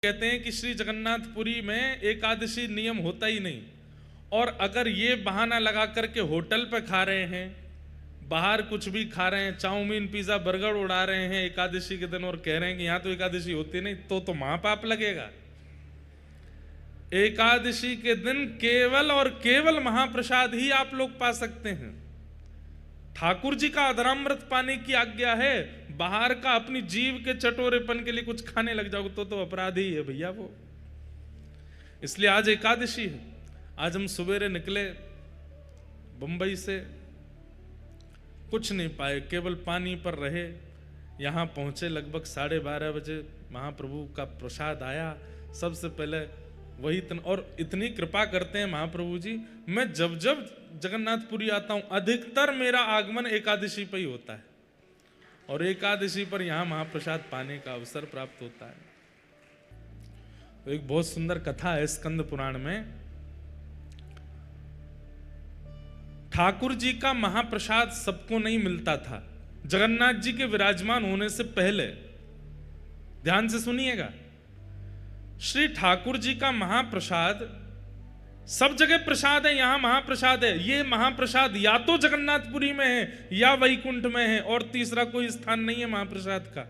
कहते हैं कि श्री जगन्नाथपुरी में एकादशी नियम होता ही नहीं, और अगर ये बहाना लगा करके होटल पे खा रहे हैं, बाहर कुछ भी खा रहे हैं, चाउमीन पिज्जा बर्गर उड़ा रहे हैं एकादशी के दिन और कह रहे हैं कि यहाँ तो एकादशी होती नहीं, तो महापाप लगेगा। एकादशी के दिन केवल और केवल महाप्रसाद ही आप लोग पा सकते हैं। ठाकुर जी का अधरामृत पाने की आज्ञा है, बाहर का अपनी जीव के चटोरेपन के लिए कुछ खाने लग जाओगे तो अपराधी है भैया वो। इसलिए आज एकादशी है। आज हम सवेरे निकले बंबई से, कुछ नहीं पाए, केवल पानी पर रहे। यहाँ पहुंचे लगभग 12:30 बजे, महाप्रभु का प्रसाद आया। सबसे पहले वही और इतनी कृपा करते हैं महाप्रभु जी, मैं जब जब जगन्नाथपुरी आता हूं अधिकतर मेरा आगमन एकादशी पर ही होता है, और एकादशी पर यहां महाप्रसाद पाने का अवसर प्राप्त होता है। तो एक बहुत सुंदर कथा है स्कंद पुराण में। ठाकुर जी का महाप्रसाद सबको नहीं मिलता था। जगन्नाथ जी के विराजमान होने से पहले, ध्यान से सुनिएगा, श्री ठाकुर जी का महाप्रसाद सब जगह प्रसाद है, यहां महाप्रसाद है। ये महाप्रसाद या तो जगन्नाथपुरी में है या वैकुंठ में है, और तीसरा कोई स्थान नहीं है महाप्रसाद का।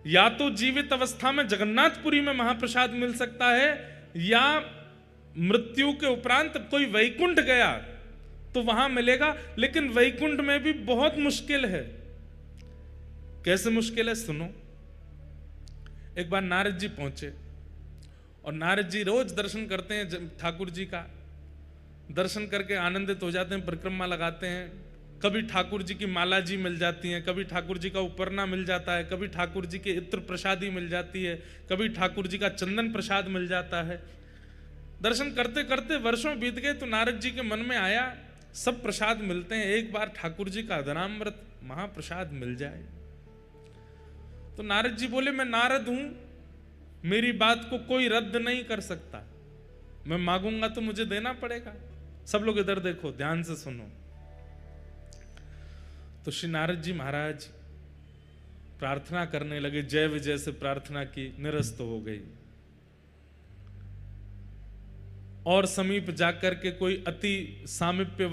या तो जीवित अवस्था में जगन्नाथपुरी में महाप्रसाद मिल सकता है, या मृत्यु के उपरांत कोई वैकुंठ गया तो वहां मिलेगा। लेकिन वैकुंठ में भी बहुत मुश्किल है। कैसे मुश्किल है सुनो। एक बार नारद जी पहुंचे, और नारद जी रोज दर्शन करते हैं ठाकुर जी का। दर्शन करके आनंदित हो जाते हैं, परिक्रमा लगाते हैं। कभी ठाकुर जी की माला जी मिल जाती है, कभी ठाकुर जी का उपरना मिल जाता है, कभी ठाकुर जी के इत्र प्रसादी मिल जाती है, कभी ठाकुर जी का चंदन प्रसाद मिल जाता है। दर्शन करते करते वर्षों बीत गए, तो नारद जी के मन में आया सब प्रसाद मिलते हैं, एक बार ठाकुर जी का अधरामृत महाप्रसाद मिल जाए। तो नारद जी बोले, मैं नारद हूं, मेरी बात को कोई रद्द नहीं कर सकता, मैं मांगूंगा तो मुझे देना पड़ेगा। सब लोग इधर देखो, ध्यान से सुनो। तो श्री नारद जी महाराज प्रार्थना करने लगे, जय विजय से प्रार्थना की, निरस्त हो गई। और समीप जाकर के कोई अति सामीप्य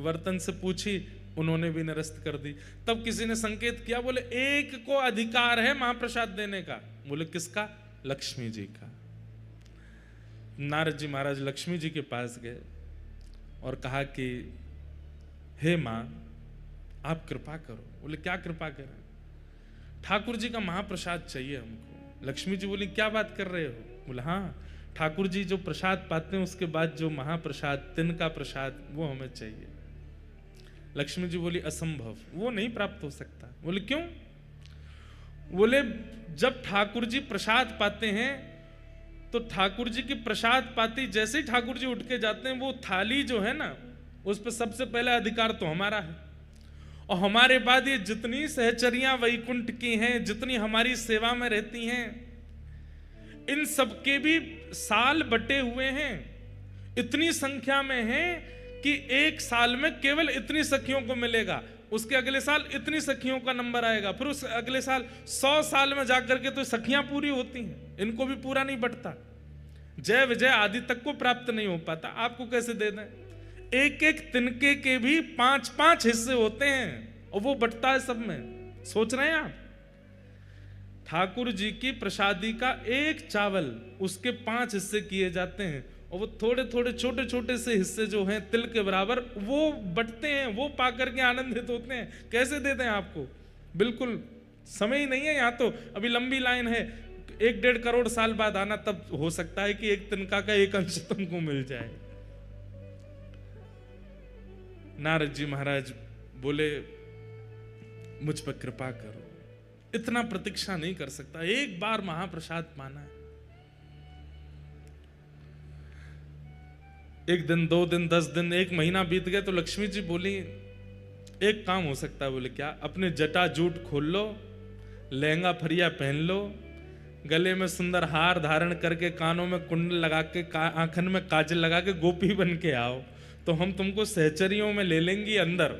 वर्तन से पूछी, उन्होंने भी निरस्त कर दी। तब किसी ने संकेत किया, बोले एक को अधिकार है महाप्रसाद देने का। बोले किसका? लक्ष्मी जी का। नारद जी महाराज लक्ष्मी जी के पास गए और कहा कि हे मां, आप कृपा करो। बोले क्या कृपा करें? ठाकुर जी का महाप्रसाद चाहिए हमको। लक्ष्मी जी बोली क्या बात कर रहे हो? बोले हाँ, ठाकुर जी जो प्रसाद पाते हैं उसके बाद जो महाप्रसाद, तिनका प्रसाद, वो हमें चाहिए। लक्ष्मी जी बोली असंभव, वो नहीं प्राप्त हो सकता। बोले क्यों? बोले जब ठाकुर जी प्रसाद पाते हैं तो ठाकुर जी की प्रसाद पाती जैसे ही ठाकुर जी उठ के जाते हैं, वो थाली जो है ना, उस पर सबसे पहले अधिकार तो हमारा है। और हमारे बाद ये जितनी सहचरियां वैकुंठ की हैं, जितनी हमारी सेवा में रहती हैं, इन सबके भी साल बटे हुए हैं, इतनी संख्या में हैं कि एक साल में केवल इतनी सखियों को मिलेगा, उसके अगले साल इतनी सखियों का नंबर आएगा, फिर उस अगले साल 100 साल में जाकर के तो सखियां पूरी होती हैं, इनको भी पूरा नहीं बटता। जय विजय आदि तक को प्राप्त नहीं हो पाता, आपको कैसे दे दें? एक एक तिनके के भी 5-5 हिस्से होते हैं, और वो बटता है सब में। सोच रहे हैं आप? ठाकुर जी की प्रसादी का एक चावल, उसके 5 हिस्से किए जाते हैं, और वो थोड़े थोड़े छोटे छोटे से हिस्से जो हैं तिल के बराबर, वो बटते हैं, वो पाकर के आनंदित होते हैं। कैसे देते हैं आपको? बिल्कुल समय ही नहीं है। यहाँ तो अभी लंबी लाइन है, 1-1.5 करोड़ साल बाद आना, तब हो सकता है कि एक तिनका का एक अंश तुमको मिल जाए। नारद जी महाराज बोले मुझ पर कृपा करो, इतना प्रतीक्षा नहीं कर सकता, एक बार महाप्रसाद पाना है। 1 दिन, 2 दिन, 10 दिन, 1 महीना बीत गए तो लक्ष्मी जी बोली एक काम हो सकता है। बोले क्या? अपने जटा जूट खोल लो, लहंगा फरिया पहन लो, गले में सुंदर हार धारण करके, कानों में कुंडल लगा के, आंखन में काजल लगा के गोपी बन के आओ, तो हम तुमको सहचरियों में ले लेंगी अंदर,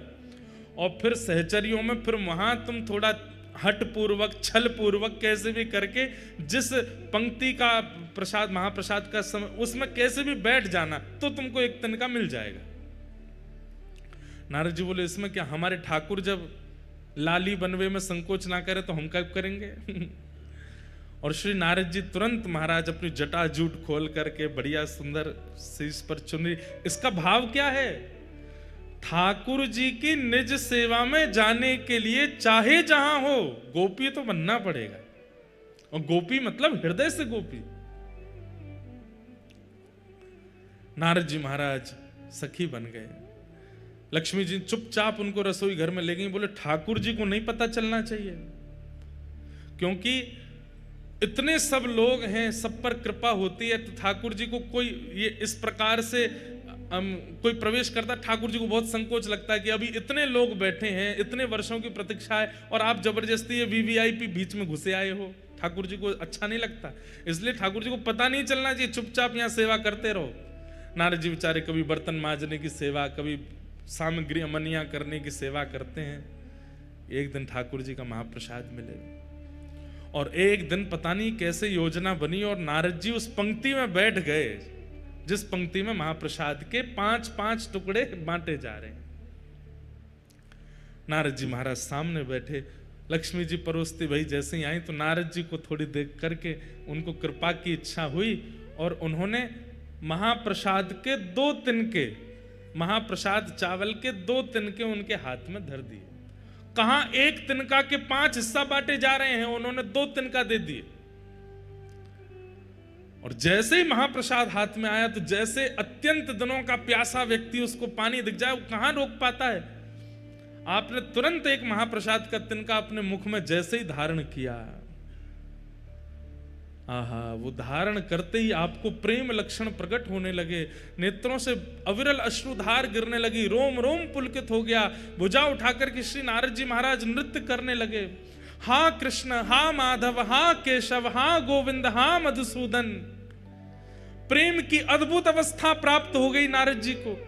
और फिर सहचरियों में फिर वहां तुम थोड़ा हट पूर्वक छल पूर्वक कैसे भी करके जिस पंक्ति का प्रसाद महाप्रसाद का समय उसमें कैसे भी बैठ जाना तो तुमको एक तिनका मिल जाएगा। नारद जी बोले इसमें क्या, हमारे ठाकुर जब लाली बनवे में संकोच ना करे तो हम कब करेंगे। और श्री नारद जी तुरंत महाराज अपनी जटा जूट खोल करके बढ़िया सुंदर शीश पर चुनरी, इसका भाव क्या है, ठाकुर जी की निज सेवा में जाने के लिए चाहे जहां हो गोपी तो बनना पड़ेगा। और गोपी मतलब हृदय से गोपी। नारद जी महाराज सखी बन गए। लक्ष्मी जी चुपचाप उनको रसोई घर में ले गई, बोले ठाकुर जी को नहीं पता चलना चाहिए, क्योंकि इतने सब लोग हैं, सब पर कृपा होती है, तो ठाकुर जी को कोई ये इस प्रकार से कोई प्रवेश करता, ठाकुर जी को बहुत संकोच लगता है कि अभी इतने लोग बैठे हैं, इतने वर्षों की प्रतीक्षा है और आप जबरदस्ती ये वीवीआईपी बीच में घुसे आए हो, ठाकुर जी को अच्छा नहीं लगता। इसलिए ठाकुर जी को पता नहीं चलना चाहिए, चुपचाप यहाँ सेवा करते रहो। नारद जी बेचारे कभी बर्तन मांजने की सेवा, कभी सामग्री अमनियां करने की सेवा करते हैं। एक दिन ठाकुर जी का महाप्रसाद मिले और एक दिन पता नहीं कैसे योजना बनी और नारद जी उस पंक्ति में बैठ गए जिस पंक्ति में महाप्रसाद के 5-5 टुकड़े बांटे जा रहे हैं। नारद जी महाराज सामने बैठे, लक्ष्मी जी परोसती भाई जैसे ही आई तो नारद जी को थोड़ी देख करके उनको कृपा की इच्छा हुई और उन्होंने महाप्रसाद के 2 तिनके, महाप्रसाद चावल के 2 तिनके उनके हाथ में धर दिए। कहां एक तिनका के 5 हिस्सा बांटे जा रहे हैं, उन्होंने 2 तिनका दे दिए। और जैसे ही महाप्रसाद हाथ में आया तो जैसे अत्यंत दिनों का प्यासा व्यक्ति उसको पानी दिख जाए, वो कहां रोक पाता है। आपने तुरंत एक महाप्रसाद का तिनका अपने मुख में जैसे ही धारण किया, आहा, वो धारण करते ही आपको प्रेम लक्षण प्रकट होने लगे, नेत्रों से अविरल अश्रुधार गिरने लगी, रोम रोम पुलकित हो गया। भुजा उठाकर के श्री नारद जी महाराज नृत्य करने लगे, हा कृष्ण, हा माधव, हा केशव, हा गोविंद, हा मधुसूदन। प्रेम की अद्भुत अवस्था प्राप्त हो गई नारद जी को।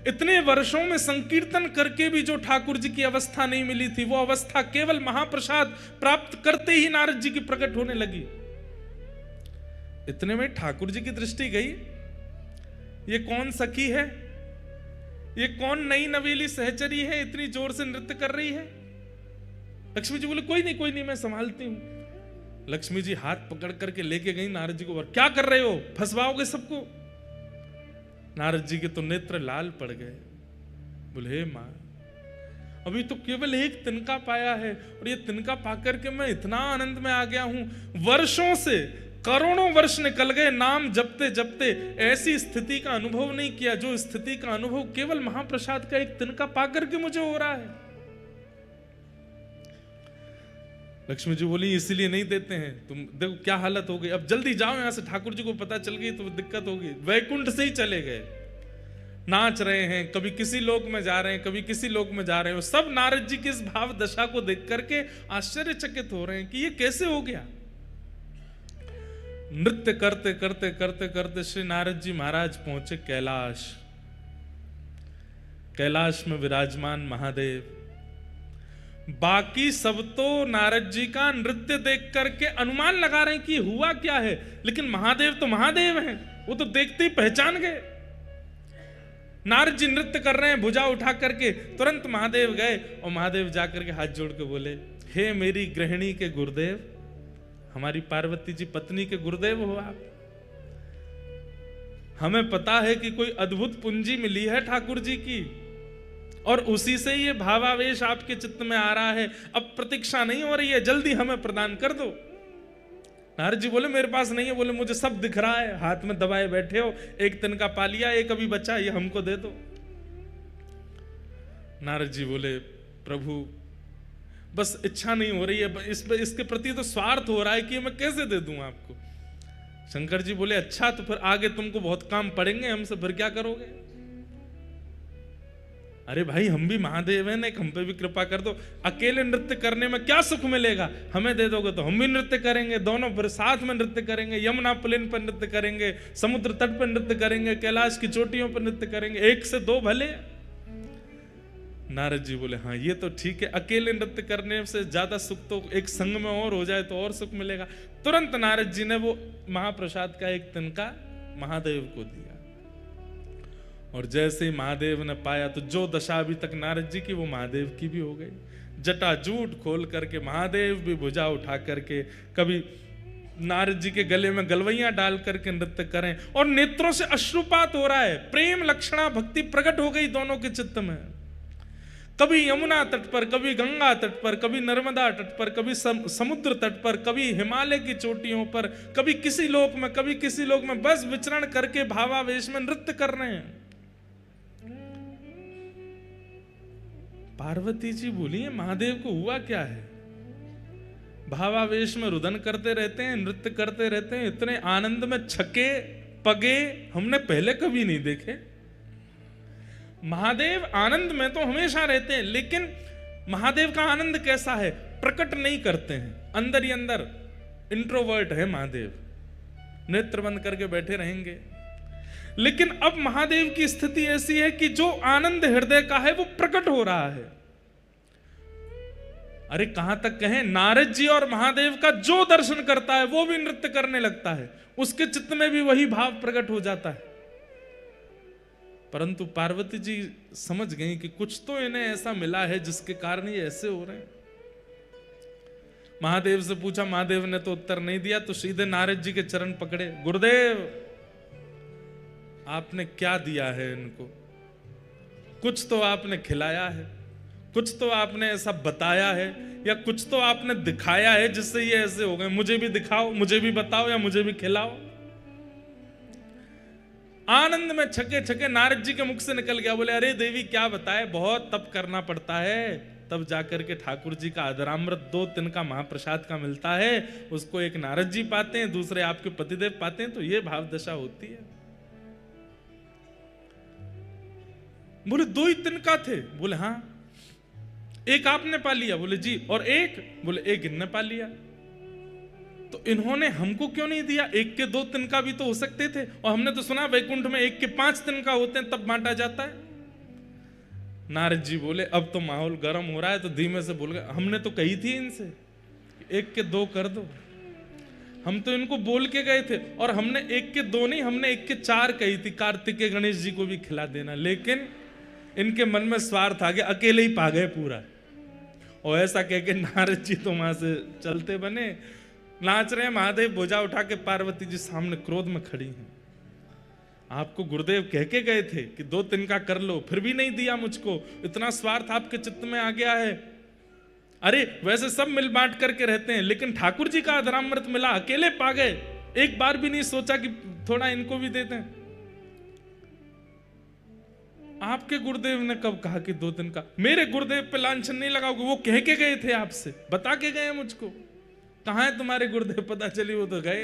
इतने वर्षों में संकीर्तन करके भी जो ठाकुर जी की अवस्था नहीं मिली थी, वो अवस्था केवल महाप्रसाद प्राप्त करते ही नारद जी की प्रकट होने लगी। इतने में ठाकुर जी की दृष्टि गई, ये कौन सखी है, ये कौन नई नवेली सहचरी है, इतनी जोर से नृत्य कर रही है। लक्ष्मी जी बोले कोई नहीं मैं संभालती हूं। लक्ष्मी जी हाथ पकड़ करके लेके गई नारद जी को, और क्या कर रहे हो, फंसवाओगे सबको। नारद जी के तो नेत्र लाल पड़ गए, बोले हे मां, अभी तो केवल एक तिनका पाया है और ये तिनका पाकर के मैं इतना आनंद में आ गया हूं। वर्षों से करोड़ों वर्ष निकल गए नाम जपते जपते, ऐसी स्थिति का अनुभव नहीं किया जो स्थिति का अनुभव केवल महाप्रसाद का एक तिनका पाकर के मुझे हो रहा है। लक्ष्मी जी बोली इसीलिए नहीं देते हैं, तुम देखो क्या हालत हो गई, अब जल्दी जाओ यहां से, ठाकुर जी को पता चल गई तो दिक्कत होगी। वैकुंठ से ही चले गए, नाच रहे हैं, कभी किसी लोक में जा रहे हैं, कभी किसी लोक में जा रहे हो। सब नारद जी की इस भाव दशा को देख करके आश्चर्यचकित हो रहे हैं कि ये कैसे हो गया। नृत्य करते करते करते करते श्री नारद जी महाराज पहुंचे कैलाश। कैलाश में विराजमान महादेव, बाकी सब तो नारद जी का नृत्य देख करके अनुमान लगा रहे हैं कि हुआ क्या है, लेकिन महादेव तो महादेव हैं, वो तो देखते ही पहचान गए। नारद जी नृत्य कर रहे हैं, भुजा उठा करके तुरंत महादेव गए और महादेव जाकर के हाथ जोड़ के बोले, हे मेरी गृहिणी के गुरुदेव, हमारी पार्वती जी पत्नी के गुरुदेव हो आप। हमें पता है कि कोई अद्भुत पूंजी मिली है ठाकुर जी की और उसी से ये भावावेश आपके चित्त में आ रहा है। अब प्रतीक्षा नहीं हो रही है, जल्दी हमें प्रदान कर दो। नारद जी बोले मेरे पास नहीं है। बोले मुझे सब दिख रहा है, हाथ में दबाए बैठे हो, एक तिनका पा लिया, एक अभी बचा, ये हमको दे दो। नारद जी बोले प्रभु बस इच्छा नहीं हो रही है, इसके प्रति तो स्वार्थ हो रहा है कि मैं कैसे दे दूं आपको। शंकर जी बोले अच्छा तो फिर आगे तुमको बहुत काम पड़ेंगे हमसे, फिर क्या करोगे। अरे भाई हम भी महादेव हैं, एक हम पे भी कृपा कर दो। अकेले नृत्य करने में क्या सुख मिलेगा, हमें दे दोगे तो हम भी नृत्य करेंगे, दोनों फिर साथ में नृत्य करेंगे, यमुना प्लेन पर नृत्य करेंगे, समुद्र तट पर नृत्य करेंगे, कैलाश की चोटियों पर नृत्य करेंगे, 1 से 2 भले। नारद जी बोले हाँ ये तो ठीक है, अकेले नृत्य करने से ज्यादा सुख तो एक संग में और हो जाए तो और सुख मिलेगा। तुरंत नारद जी ने वो महाप्रसाद का एक तिनका महादेव को दिया, और जैसे ही महादेव ने पाया तो जो दशा अभी तक नारद जी की वो महादेव की भी हो गई। जटाजूट खोल करके महादेव भी भुजा उठा करके कभी नारद जी के गले में गलवैयां डाल करके नृत्य करें, और नेत्रों से अश्रुपात हो रहा है, प्रेम लक्षणा भक्ति प्रकट हो गई दोनों के चित्त में। कभी यमुना तट पर, कभी गंगा तट पर, कभी नर्मदा तट पर, कभी समुद्र तट पर, कभी हिमालय की चोटियों पर, कभी किसी लोक में, कभी किसी लोक में, बस विचरण करके भावावेश में नृत्य कर रहे हैं। पार्वती जी बोली महादेव को हुआ क्या है? भावावेश में रुदन करते रहते हैं, नृत्य करते रहते हैं, इतने आनंद में छके पगे हमने पहले कभी नहीं देखे। महादेव आनंद में तो हमेशा रहते हैं, लेकिन महादेव का आनंद कैसा है? प्रकट नहीं करते हैं, अंदर ही अंदर इंट्रोवर्ट है महादेव, नेत्र बंद करके बैठे रहेंगे। लेकिन अब महादेव की स्थिति ऐसी है कि जो आनंद हृदय का है वो प्रकट हो रहा है। अरे कहां तक कहें, नारद जी और महादेव का जो दर्शन करता है वो भी नृत्य करने लगता है, उसके चित्त में भी वही भाव प्रकट हो जाता है। परंतु पार्वती जी समझ गई कि कुछ तो इन्हें ऐसा मिला है जिसके कारण ये ऐसे हो रहे हैं। महादेव से पूछा, महादेव ने तो उत्तर नहीं दिया, तो सीधे नारद जी के चरण पकड़े, गुरुदेव आपने क्या दिया है इनको? कुछ तो आपने खिलाया है, कुछ तो आपने ऐसा बताया है, या कुछ तो आपने दिखाया है जिससे ये ऐसे हो गए। मुझे भी दिखाओ, मुझे भी बताओ, या मुझे भी खिलाओ। आनंद में छके छके नारद जी के मुख से निकल गया, बोले अरे देवी क्या बताए, बहुत तप करना पड़ता है, तब जाकर के ठाकुर जी का अधरामृत 2 तिनका महाप्रसाद का मिलता है, उसको एक नारद जी पाते हैं, दूसरे आपके पतिदेव पाते हैं, तो ये भाव दशा होती है। बोले 2 ही तिनका थे? बोले हाँ। एक आपने पा लिया? बोले जी। और एक? बोले एक इनने पा लिया। तो इन्होंने हमको क्यों नहीं दिया? 1 के 2 तिनका भी तो हो सकते थे, और हमने तो सुना वैकुंठ में 1 के 5 तिनका होते हैं, तब बांटा जाता है। नारद जी बोले अब तो माहौल गर्म हो रहा है, तो धीमे से बोल गए, हमने तो कही थी इनसे 1 के 2 कर दो, हम तो इनको बोल के गए थे, और हमने 1 के 2 नहीं, हमने 1 के 4 कही थी, कार्तिकेय गणेश जी को भी खिला देना। लेकिन इनके मन में स्वार्थ आ गया, अकेले ही पा गए पूरा। और ऐसा कह के नारद जी तो वहां से चलते बने, नाच रहे हैं। महादेव भुजा उठा के पार्वती जी सामने क्रोध में खड़ी हैं। आपको गुरुदेव कह के गए थे कि 2 तिनका कर लो, फिर भी नहीं दिया मुझको, इतना स्वार्थ आपके चित्त में आ गया है। अरे वैसे सब मिल बांट करके रहते हैं, लेकिन ठाकुर जी का अधरामृत मिला, अकेले पा गए, एक बार भी नहीं सोचा कि थोड़ा इनको भी देते हैं। आपके गुरुदेव ने कब कहा कि 2 तिनका? मेरे गुरुदेव पे लांछन नहीं लगाओगे, वो कह के गए थे आपसे, बता के गए मुझको। कहां है तुम्हारे गुरुदेव? पता चली वो तो गए।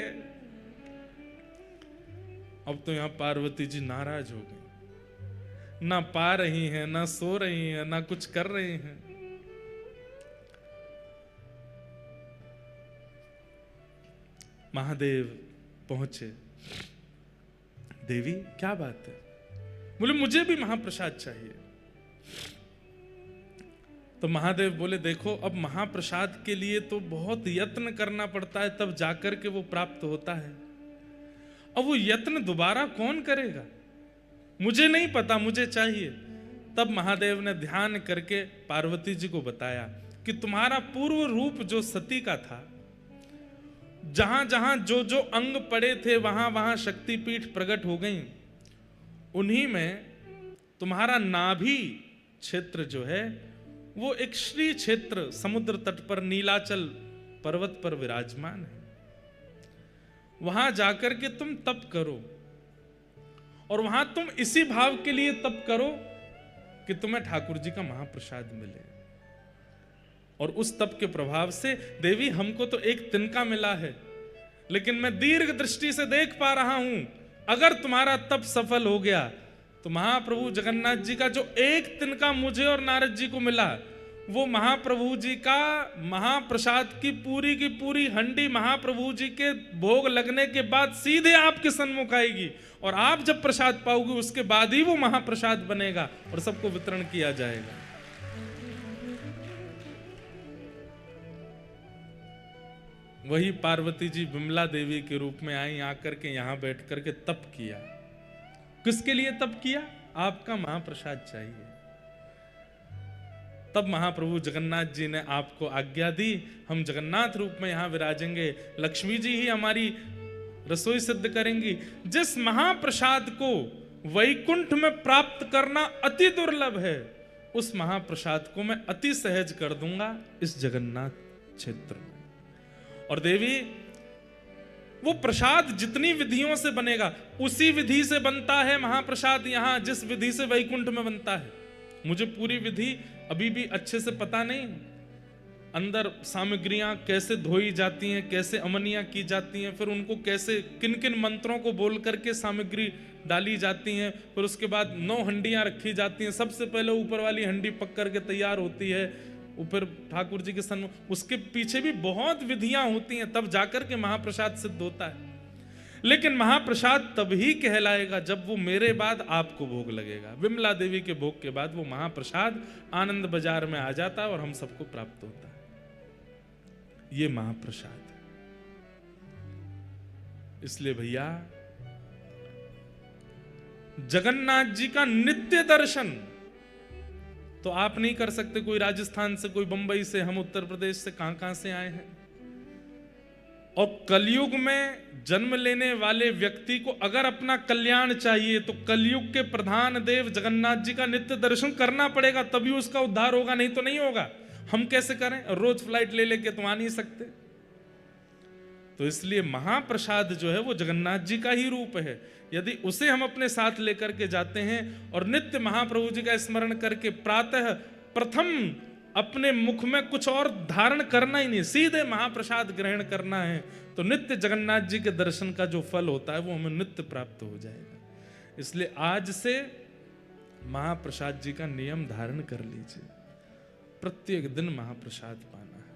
अब तो यहां पार्वती जी नाराज हो गई, ना पा रही हैं, ना सो रही हैं, ना कुछ कर रही हैं। महादेव पहुंचे, देवी क्या बात है? बोले मुझे भी महाप्रसाद चाहिए। तो महादेव बोले देखो, अब महाप्रसाद के लिए तो बहुत यत्न करना पड़ता है, तब जाकर के वो प्राप्त होता है। अब वो यत्न दोबारा कौन करेगा? मुझे नहीं पता, मुझे चाहिए। तब महादेव ने ध्यान करके पार्वती जी को बताया कि तुम्हारा पूर्व रूप जो सती का था, जहां जहां जो जो अंग पड़े थे वहां वहां शक्तिपीठ प्रकट हो गई। उन्हीं में तुम्हारा नाभि क्षेत्र जो है वो एक श्री क्षेत्र समुद्र तट पर नीलाचल पर्वत पर विराजमान है। वहां जाकर के तुम तप करो, और वहां तुम इसी भाव के लिए तप करो कि तुम्हें ठाकुर जी का महाप्रसाद मिले। और उस तप के प्रभाव से देवी हमको तो 1 तिनका मिला है, लेकिन मैं दीर्घ दृष्टि से देख पा रहा हूं, अगर तुम्हारा तप सफल हो गया तो महाप्रभु जगन्नाथ जी का जो 1 तिनका मुझे और नारद जी को मिला, वो महाप्रभु जी का महाप्रसाद की पूरी हंडी महाप्रभु जी के भोग लगने के बाद सीधे आपके सन्मुख आएगी, और आप जब प्रसाद पाओगे उसके बाद ही वो महाप्रसाद बनेगा और सबको वितरण किया जाएगा। वही पार्वती जी विमला देवी के रूप में आई, आकर के यहाँ बैठ करके तप किया। किसके लिए तप किया? आपका महाप्रसाद चाहिए। तब महाप्रभु जगन्नाथ जी ने आपको आज्ञा दी, हम जगन्नाथ रूप में यहाँ विराजेंगे, लक्ष्मी जी ही हमारी रसोई सिद्ध करेंगी। जिस महाप्रसाद को वैकुंठ में प्राप्त करना अति दुर्लभ है, उस महाप्रसाद को मैं अति सहज कर दूंगा इस जगन्नाथ क्षेत्र में। और देवी, वो प्रसाद जितनी विधियों से बनेगा उसी विधि से बनता है महाप्रसाद यहाँ, जिस विधि से वैकुंठ में बनता है। मुझे पूरी विधि अभी भी अच्छे से पता नहीं, अंदर सामग्रियां कैसे धोई जाती हैं, कैसे अमनियां की जाती हैं, फिर उनको कैसे किन किन मंत्रों को बोल करके सामग्री डाली जाती हैं, फिर उसके बाद 9 हंडियां रखी जाती हैं। सबसे पहले ऊपर वाली हंडी पक करके तैयार होती है ऊपर ठाकुर जी के सन्मुख, उसके पीछे भी बहुत विधियां होती हैं, तब जाकर के महाप्रसाद सिद्ध होता है। लेकिन महाप्रसाद तभी कहलाएगा जब वो मेरे बाद आपको भोग लगेगा। विमला देवी के भोग के बाद वो महाप्रसाद आनंद बाजार में आ जाता है और हम सबको प्राप्त होता है। ये महाप्रसाद है। इसलिए भैया, जगन्नाथ जी का नित्य दर्शन तो आप नहीं कर सकते। कोई राजस्थान से, कोई बंबई से, हम उत्तर प्रदेश से, कहां से आए हैं। और कलयुग में जन्म लेने वाले व्यक्ति को अगर अपना कल्याण चाहिए तो कलयुग के प्रधान देव जगन्नाथ जी का नित्य दर्शन करना पड़ेगा, तभी उसका उद्धार होगा, नहीं तो नहीं होगा। हम कैसे करें? रोज फ्लाइट ले लेके तो आ नहीं सकते। तो इसलिए महाप्रसाद जो है वो जगन्नाथ जी का ही रूप है। यदि उसे हम अपने साथ लेकर के जाते हैं और नित्य महाप्रभु जी का स्मरण करके प्रातः प्रथम अपने मुख में कुछ और धारण करना ही नहीं, सीधे महाप्रसाद ग्रहण करना है, तो नित्य जगन्नाथ जी के दर्शन का जो फल होता है वो हमें नित्य प्राप्त हो जाएगा। इसलिए आज से महाप्रसाद जी का नियम धारण कर लीजिए, प्रत्येक दिन महाप्रसाद पाना है।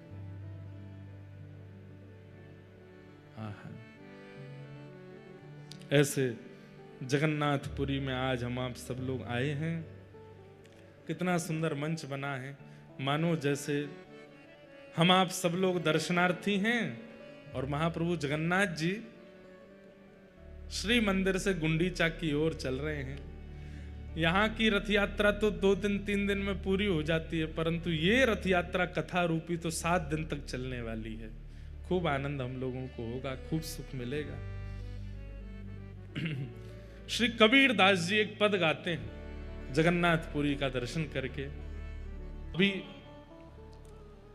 आहा, ऐसे जगन्नाथपुरी में आज हम आप सब लोग आए हैं। कितना सुंदर मंच बना है, मानो जैसे हम आप सब लोग दर्शनार्थी हैं और महाप्रभु जगन्नाथ जी श्री मंदिर से गुंडीचा की ओर चल रहे हैं। यहाँ की रथ यात्रा तो 2-3 दिन में पूरी हो जाती है, परंतु ये रथ यात्रा कथा रूपी तो 7 दिन तक चलने वाली है। खूब आनंद हम लोगों को होगा, खूब सुख मिलेगा। श्री कबीर दास जी एक पद गाते हैं जगन्नाथपुरी का दर्शन करके। अभी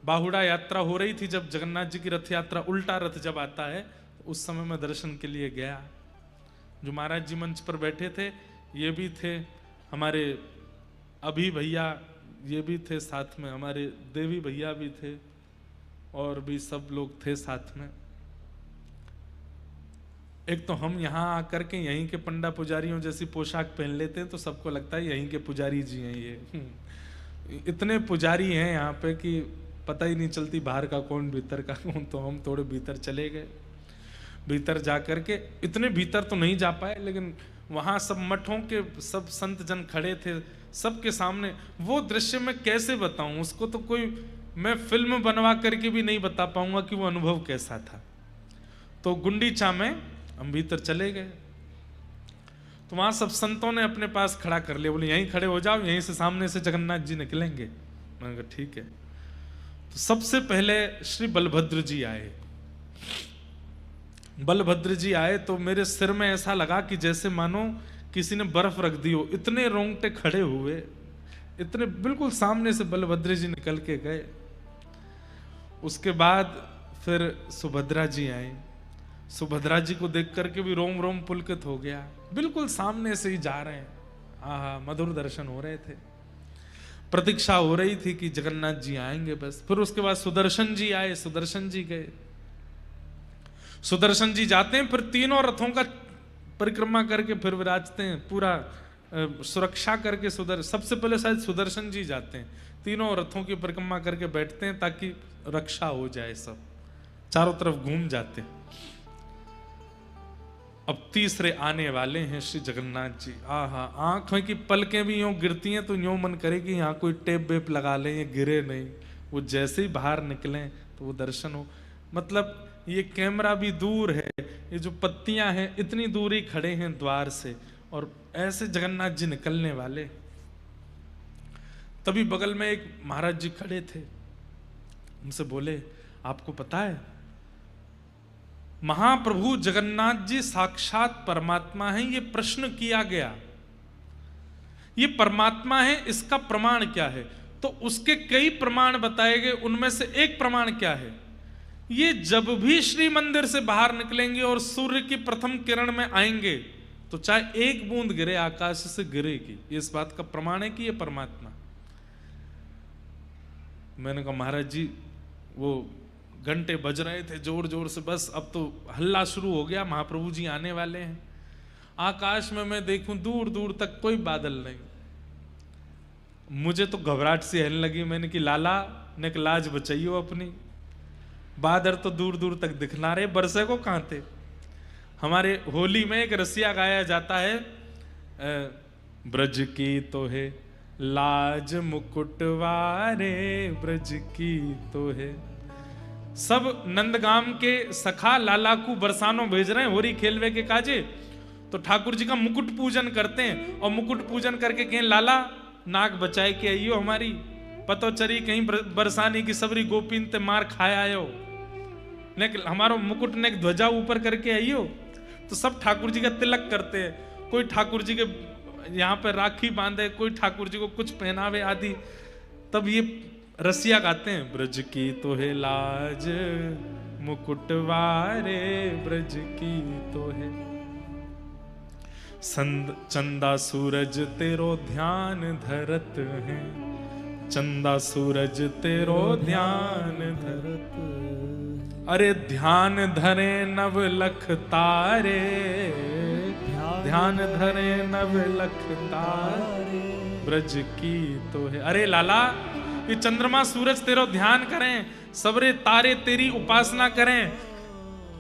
बाहुड़ा यात्रा हो रही थी, जब जगन्नाथ जी की रथ यात्रा, उल्टा रथ जब आता है, तो उस समय मैं दर्शन के लिए गया। जो महाराज जी मंच पर बैठे थे, ये भी थे हमारे अभी भैया, ये भी थे साथ में, हमारे देवी भैया भी थे, और भी सब लोग थे साथ में। एक तो हम यहाँ आकर के यहीं के पंडा पुजारियों जैसी पोशाक पहन लेते हैं, तो सबको लगता है यहीं के पुजारी जी हैं ये। इतने पुजारी हैं यहाँ पे कि पता ही नहीं चलती बाहर का कौन भीतर का कौन। तो हम थोड़े भीतर चले गए। भीतर जा करके, इतने भीतर तो नहीं जा पाए, लेकिन वहाँ सब मठों के सब संत जन खड़े थे, सबके सामने वो दृश्य मैं कैसे बताऊं उसको, तो कोई मैं फिल्म बनवा करके भी नहीं बता पाऊंगा कि वो अनुभव कैसा था। तो गुंडीचा में हम भीतर चले गए, तो वहां सब संतों ने अपने पास खड़ा कर लिया, बोले यहीं खड़े हो जाओ, यहीं से सामने से जगन्नाथ जी निकलेंगे। मैंने कहा ठीक है। तो सबसे पहले श्री बलभद्र जी आए। बलभद्र जी आए तो मेरे सिर में ऐसा लगा कि जैसे मानो किसी ने बर्फ रख दी हो, इतने रोंगटे खड़े हुए, इतने बिल्कुल सामने से बलभद्र जी निकल के गए। उसके बाद फिर सुभद्रा जी आई। सुभद्रा जी को देख करके भी रोम रोम पुलकित हो गया, बिल्कुल सामने से ही जा रहे हैं। आहा, मधुर दर्शन हो रहे थे। प्रतीक्षा हो रही थी कि जगन्नाथ जी आएंगे बस। फिर उसके बाद सुदर्शन जी आए, सुदर्शन जी गए। सुदर्शन जी जाते हैं, फिर तीनों रथों का परिक्रमा करके फिर विराजते हैं, पूरा सुरक्षा करके। सबसे पहले शायद सुदर्शन जी जाते हैं, तीनों रथों की परिक्रमा करके बैठते हैं ताकि रक्षा हो जाए, सब चारों तरफ घूम जाते हैं। अब तीसरे आने वाले हैं श्री जगन्नाथ जी। आहा, आंखों की पलकें भी यूं गिरती हैं तो यूं मन करे कि यहाँ कोई टेप वेप लगा लें, ये गिरे नहीं। वो जैसे ही बाहर निकले तो वो दर्शन हो। मतलब ये कैमरा भी दूर है, ये जो पत्तियां हैं इतनी दूर ही खड़े हैं द्वार से, और ऐसे जगन्नाथ जी निकलने वाले। तभी बगल में एक महाराज जी खड़े थे, उनसे बोले, आपको पता है महाप्रभु जगन्नाथ जी साक्षात परमात्मा हैं? ये प्रश्न किया गया, ये परमात्मा है, इसका प्रमाण क्या है? तो उसके कई प्रमाण बताए गए, उनमें से एक प्रमाण क्या है? ये जब भी श्री मंदिर से बाहर निकलेंगे और सूर्य की प्रथम किरण में आएंगे तो चाहे एक बूंद गिरे आकाश से गिरेगी, ये इस बात का प्रमाण है कि ये परमात्मा। मैंने कहा महाराज जी वो घंटे बज रहे थे जोर जोर से, बस अब तो हल्ला शुरू हो गया, महाप्रभु जी आने वाले हैं। आकाश में मैं देखूं दूर दूर तक कोई बादल नहीं, मुझे तो घबराहट सी आने लगी। मैंने कि लाला ने लाज बचाइयो अपनी, बादल तो दूर दूर तक दिखना रहे, बरसे को कहां थे। हमारे होली में एक रसिया गाया जाता है, ब्रज की तो है लाज मुकुटवारे, ब्रज की तो है। सब नंदगाम के सखा लाला को बरसानो भेज रहे हैं होरी खेलवे के काजे, तो ठाकुर जी का मुकुट पूजन करते हैं, और मुकुट पूजन करके कहें लाला नाक बचाए के आइयो हमारी, पतो चरी कहीं बरसाने की सबरी गोपीन ते मार खाया आयो, ने हमारो मुकुट ने ध्वजा ऊपर करके आइयो। तो सब ठाकुर जी का तिलक करते हैं, कोई ठाकुर जी के यहाँ पे राखी बांधे, कोई ठाकुर जी को कुछ पहनावे आदि। तब ये रसिया गाते हैं, ब्रज की तो है लाज मुकुटवारे, ब्रज की तो है चंदा सूरज तेरो ध्यान धरत है, चंदा सूरज तेरो ध्यान धरत, अरे ध्यान धरे नव लख तारे, ध्यान धरे नव लख तारे, ब्रज की तो है। अरे लाला ये चंद्रमा सूरज तेरो ध्यान करें, सबरे तारे तेरी उपासना करें,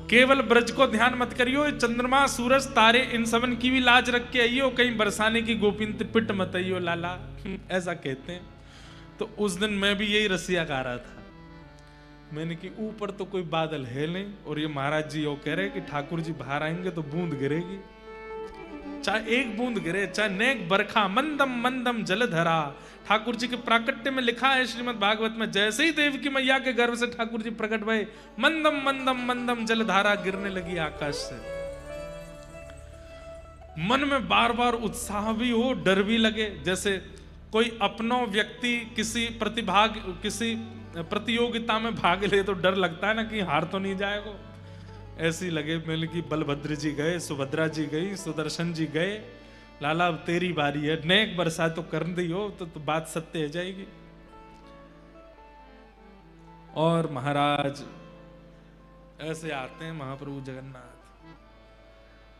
केवल ब्रज को ध्यान मत करियो, चंद्रमा सूरज तारे इन सबन की भी लाज रख के आइयो, कहीं बरसाने की गोपीन पिट मत आइयो लाला। ऐसा कहते हैं। तो उस दिन मैं भी यही रसिया गा रहा था, मैंने कि ऊपर तो कोई बादल है नहीं, और ये महाराज जी यो कह रहे कि ठाकुर जी बाहर आएंगे तो बूंद गिरेगी, चाहे एक बूंद गिरे, चाहे नेक बरखा, मंदम मंदम जलधरा। ठाकुर जी के प्राकट्य में लिखा है श्रीमद् भागवत में, जैसे ही देव की मैया के गर्भ से ठाकुर जी प्रकट भये, मंदम मंदम मंदम जलधारा गिरने लगी आकाश से। मन में बार बार उत्साह भी हो, डर भी लगे, जैसे कोई अपनो व्यक्ति किसी प्रतियोगिता में भाग ले तो डर लगता है ना कि हार तो नहीं जाएगा, ऐसी लगे। मैंने कि बलभद्र जी गए, सुभद्रा जी गई, सुदर्शन जी गए, लाला अब तेरी बारी है, नेक बरसा तो कर दी हो तो बात सत्य हो जाएगी। और महाराज ऐसे आते हैं महाप्रभु जगन्नाथ,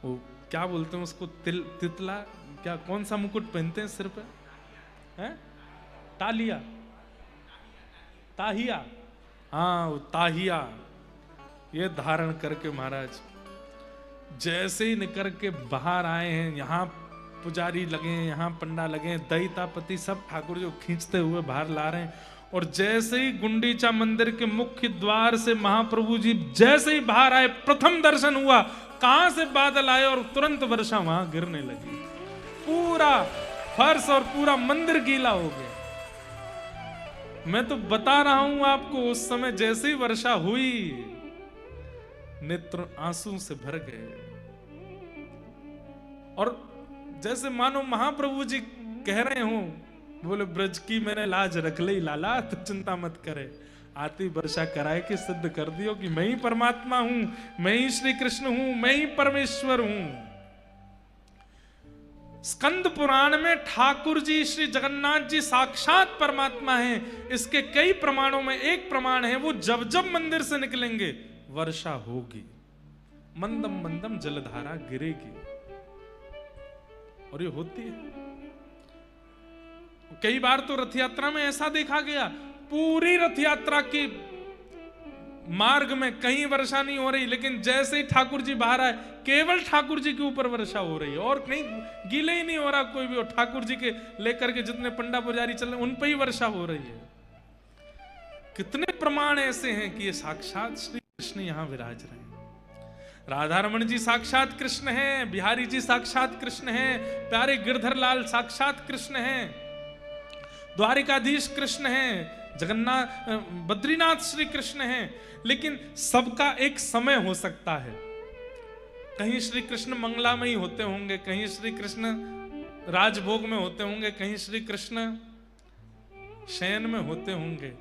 वो क्या बोलते हैं उसको, तितला, क्या कौन सा मुकुट पहनते हैं सिर पे, हैं? तालिया, ताहिया, हाँ वो ताहिया, ये धारण करके महाराज जैसे ही निकल के बाहर आए हैं, यहाँ पुजारी लगे हैं, यहाँ पंडा लगे हैं, दैतापति सब ठाकुर जी खींचते हुए बाहर ला रहे हैं। और जैसे ही गुंडीचा मंदिर के मुख्य द्वार से महाप्रभु जी जैसे ही बाहर आए, प्रथम दर्शन हुआ, कहां से बादल आए और तुरंत वर्षा वहां गिरने लगी, पूरा फर्श और पूरा मंदिर गीला हो गया। मैं तो बता रहा हूं आपको, उस समय जैसे ही वर्षा हुई नेत्र आंसू से भर गए, और जैसे मानो महाप्रभु जी कह रहे हो, बोले ब्रज की मैंने लाज रख ली लाला, तो चिंता मत करे, आती वर्षा कराए के सिद्ध कर दियो कि मैं ही परमात्मा हूं, मैं ही श्री कृष्ण हूं, मैं ही परमेश्वर हूं। स्कंद पुराण में ठाकुर जी श्री जगन्नाथ जी साक्षात परमात्मा हैं। इसके कई प्रमाणों में एक प्रमाण है, वो जब जब मंदिर से निकलेंगे वर्षा होगी, मंदम मंदम जलधारा गिरेगी, और ये होती है। कई बार तो रथ यात्रा में ऐसा देखा गया, पूरी रथ यात्रा की मार्ग में कहीं वर्षा नहीं हो रही, लेकिन जैसे ही ठाकुर जी बाहर आए केवल ठाकुर जी के ऊपर वर्षा हो रही है, और कहीं गीले ही नहीं हो रहा कोई भी, और ठाकुर जी के लेकर के जितने पंडा पुजारी चल रहे उन पर ही वर्षा हो रही है। कितने प्रमाण ऐसे हैं कि ये साक्षात श्री कृष्ण यहाँ विराज रहे हैं। राधा रमण जी साक्षात कृष्ण हैं, बिहारी जी साक्षात कृष्ण हैं, प्यारे गिरधर लाल साक्षात कृष्ण हैं, द्वारिकाधीश कृष्ण हैं, जगन्नाथ बद्रीनाथ श्री कृष्ण हैं। लेकिन सबका एक समय हो सकता है। कहीं श्री कृष्ण मंगलामयी होते होंगे, कहीं श्री कृष्ण राजभोग में होते होंगे, कहीं श्री कृष्ण शयन में होते होंगे,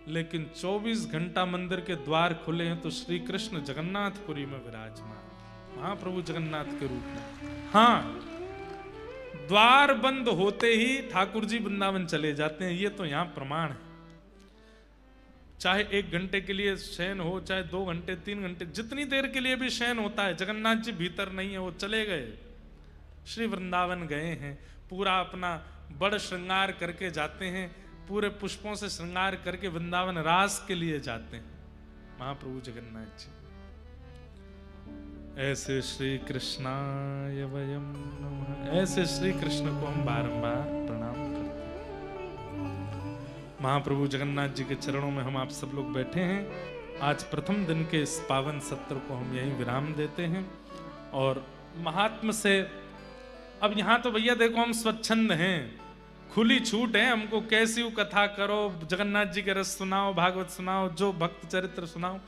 लेकिन 24 घंटा मंदिर के द्वार खुले हैं तो श्री कृष्ण जगन्नाथपुरी में विराजमान, महाप्रभु जगन्नाथ के रूप में। हाँ, द्वार बंद होते ही ठाकुर जी वृंदावन चले जाते हैं, ये तो यहां प्रमाण है। चाहे 1 घंटे के लिए शयन हो, चाहे 2 घंटे 3 घंटे, जितनी देर के लिए भी शयन होता है, जगन्नाथ जी भीतर नहीं है, वो चले गए, श्री वृंदावन गए हैं। पूरा अपना बड़ श्रृंगार करके जाते हैं, पूरे पुष्पों से श्रृंगार करके वृंदावन रास के लिए जाते हैं महाप्रभु जगन्नाथ जी। ऐसे श्री कृष्णाय वयम नमः, ऐसे श्री कृष्ण को हम बारंबार प्रणाम करते हैं। महाप्रभु जगन्नाथ जी के चरणों में हम आप सब लोग बैठे हैं। आज प्रथम दिन के इस पावन सत्र को हम यहीं विराम देते हैं। और महात्म से अब यहां तो भैया देखो हम स्वच्छंद हैं, खुली छूट है, हमको कैसी कथा करो, जगन्नाथ जी के रस सुनाओ, भागवत सुनाओ, जो भक्त चरित्र सुनाओ।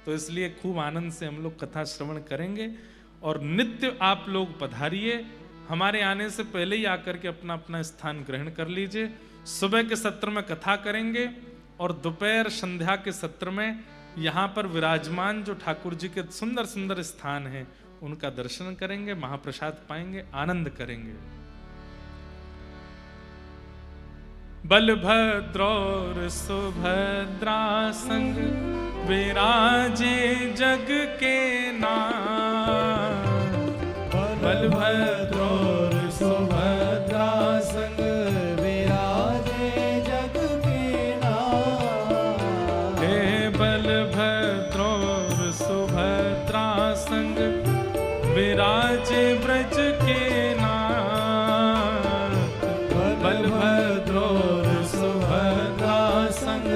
तो इसलिए खूब आनंद से हम लोग कथा श्रवण करेंगे। और नित्य आप लोग पधारिए, हमारे आने से पहले ही आकर के अपना अपना स्थान ग्रहण कर लीजिए। सुबह के सत्र में कथा करेंगे और दोपहर संध्या के सत्र में यहाँ पर विराजमान जो ठाकुर जी के सुंदर सुंदर स्थान हैं उनका दर्शन करेंगे, महाप्रसाद पाएंगे, आनंद करेंगे। बलभद्र और सुभद्रा संग विराजे जग के नाथ, बलभद्र और सुभद्रा संग विराजे जग के नाथ। हे बलभद्र और सुभद्रा संग विराजे ब्रज के नाथ, बलभद्र और सुभद्रा संग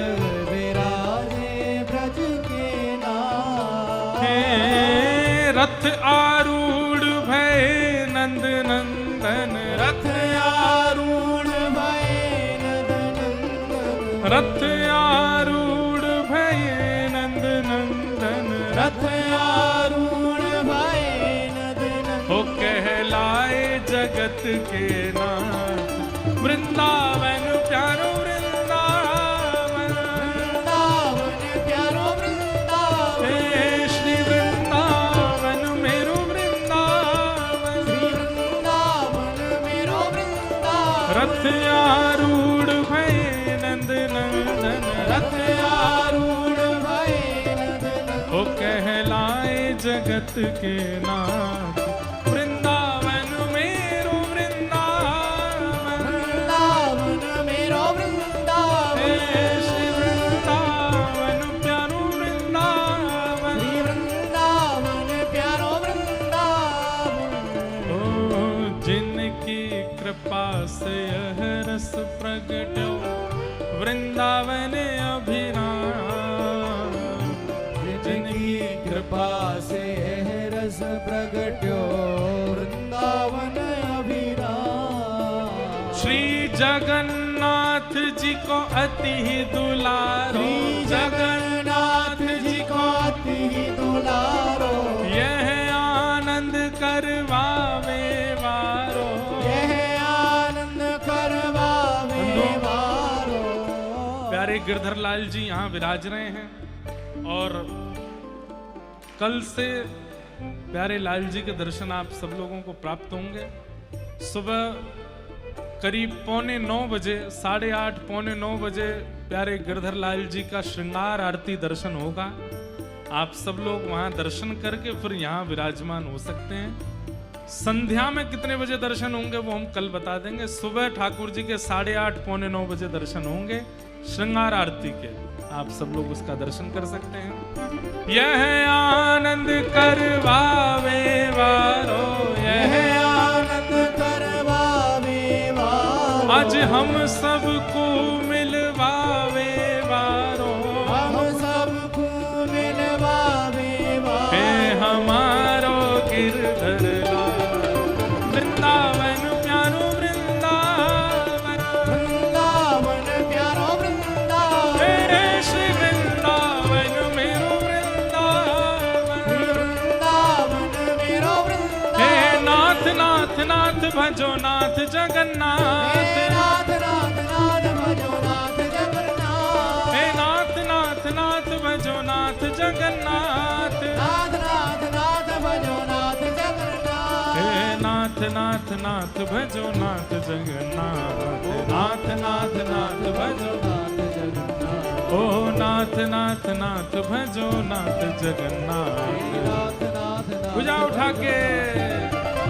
विराजे ब्रज के नाथ। हे रथ आरूढ़ भय नंद नंदन, रथ आरूढ़ भय नंद नंदन, रथ आरूढ़ भय नंद नंदन, रथ आरूढ़ भय नंद नंदन। हो कहलाए जगत के नाथ, वृंदावन प्यारो वृंदावन, वृंदावन प्यारो वृंदावन। हे श्री वृंदावन मेरो वृंदावन, श्री वृंदावन मेरो वृंदावन। रथ आरूढ़ भय नंद नंदन, रथ आरूढ़ भय नंद नंदन। हो कहलाए जगत के नाथ, वृंदावन मेरो वृंदावन, वृंदावन मेरो वृंदावन। हे श्री वृंदावन प्यारो वृंदावन, श्री वृंदावन प्यारो वृंदावन। ओ जिनकी कृपा से यह रस प्रगट्यो वृंदावन अभिराम, जिनकी कृपा से यह रस प्रगट्यो वृंदावन अभिराम। श्री जगन्नाथ जी को अति ही दुलारो, श्री जगन्नाथ जी को अति ही दुलारो। यह आनंद करवावे वारो, यह आनंद करवावे वारो। प्यारे गिरधर लाल जी यहाँ विराज रहे हैं और कल से प्यारे लाल जी के दर्शन आप सब लोगों को प्राप्त होंगे। सुबह करीब 8:45 बजे, 8:30 8:45 बजे प्यारे गिरधर लाल जी का श्रृंगार आरती दर्शन होगा। आप सब लोग वहां दर्शन करके फिर यहाँ विराजमान हो सकते हैं। संध्या में कितने बजे दर्शन होंगे वो हम कल बता देंगे। सुबह ठाकुर जी के 8:30 8:45 बजे दर्शन होंगे श्रृंगार आरती के, आप सब लोग उसका दर्शन कर सकते हैं। यह आनंद करवावे वारो, यह आनंद करवावे वारो। आज हम सबको मिलवावे वारो, हम सबको मिलवावे भजो नाथ जगन्नाथ, नाथ नाथ नाथ भजो नाथ जगन्नाथ, हे नाथ नाथ नाथ भजो नाथ जगन्नाथ, नाथ नाथ नाथ भजो नाथ जगन्नाथ, हे नाथ नाथ नाथ भजो नाथ जगन्नाथ, नाथ नाथ नाथ भजो नाथ जगन्नाथ, ओ नाथ नाथ नाथ भजो नाथ जगन्नाथ। नाथ नाथ भुजा उठा के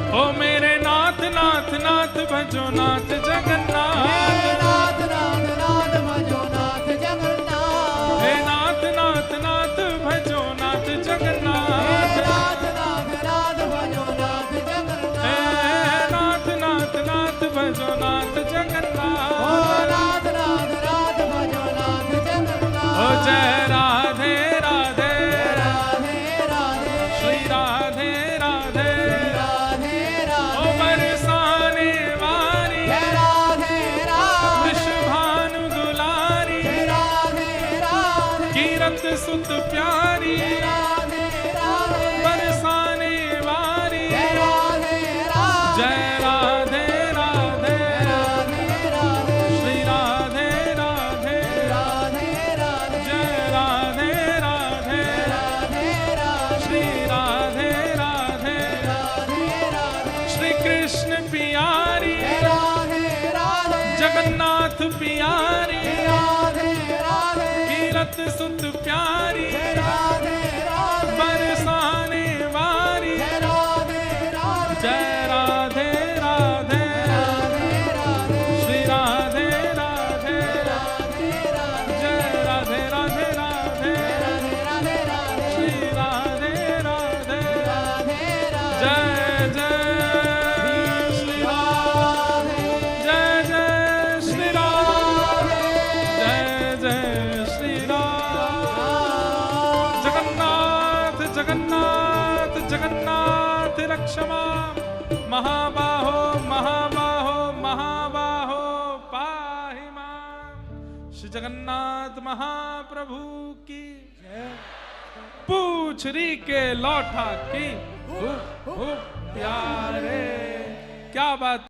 ओ मेरे नाथ नाथ नाथ भजो नाथ जगन्नाथ, नाथ नाथ नाथ भजो नाथ जगन्नाथ, हे नाथ नाथ नाथ भजो नाथ जगन्नाथ, नाथ नाथ नाथ भजो नाथ जगन्नाथ, हे नाथ नाथ नाथ भजो नाथ जगन्नाथ। नाथ नाथ नाथ भजो नाथ जगन्नाथ, ओ जय राधे राधे राधे राधे श्री राधे राधे, राधे ओ राधे बरसाने वाली राधे राधे वृषभानु दुलारी, राधे राधे कीरत सुत प्यारी राधे राधे बरसाने वाली, राधे राधे जय राधे राधे राधे राधे श्री राधे राधे, राधे राधे जय राधे राधे राधे राधे श्री राधे राधे, राधे राधे श्री कृष्ण पियारी राधे राधे जगन्नाथ पियारी, राधे राधे कीरत सुत प्यारी राधे राधे बरसाने वाली, राधे राधे जय राधे राधे राधे राधे श्री राधे राधे, राधे राधे जय राधे राधे राधे राधे राधे श्री राधे राधे, राधे राधे जय जय श्री राम, जय जय श्री राम, जय जय श्री राम। जगन्नाथ जगन्नाथ जगन्नाथ रक्ष मां, महाबाहो महाबाहो महाबाहो पाहि मां। श्री जगन्नाथ महाप्रभु की पूछरी के लौटा की प्यारे, क्या बात।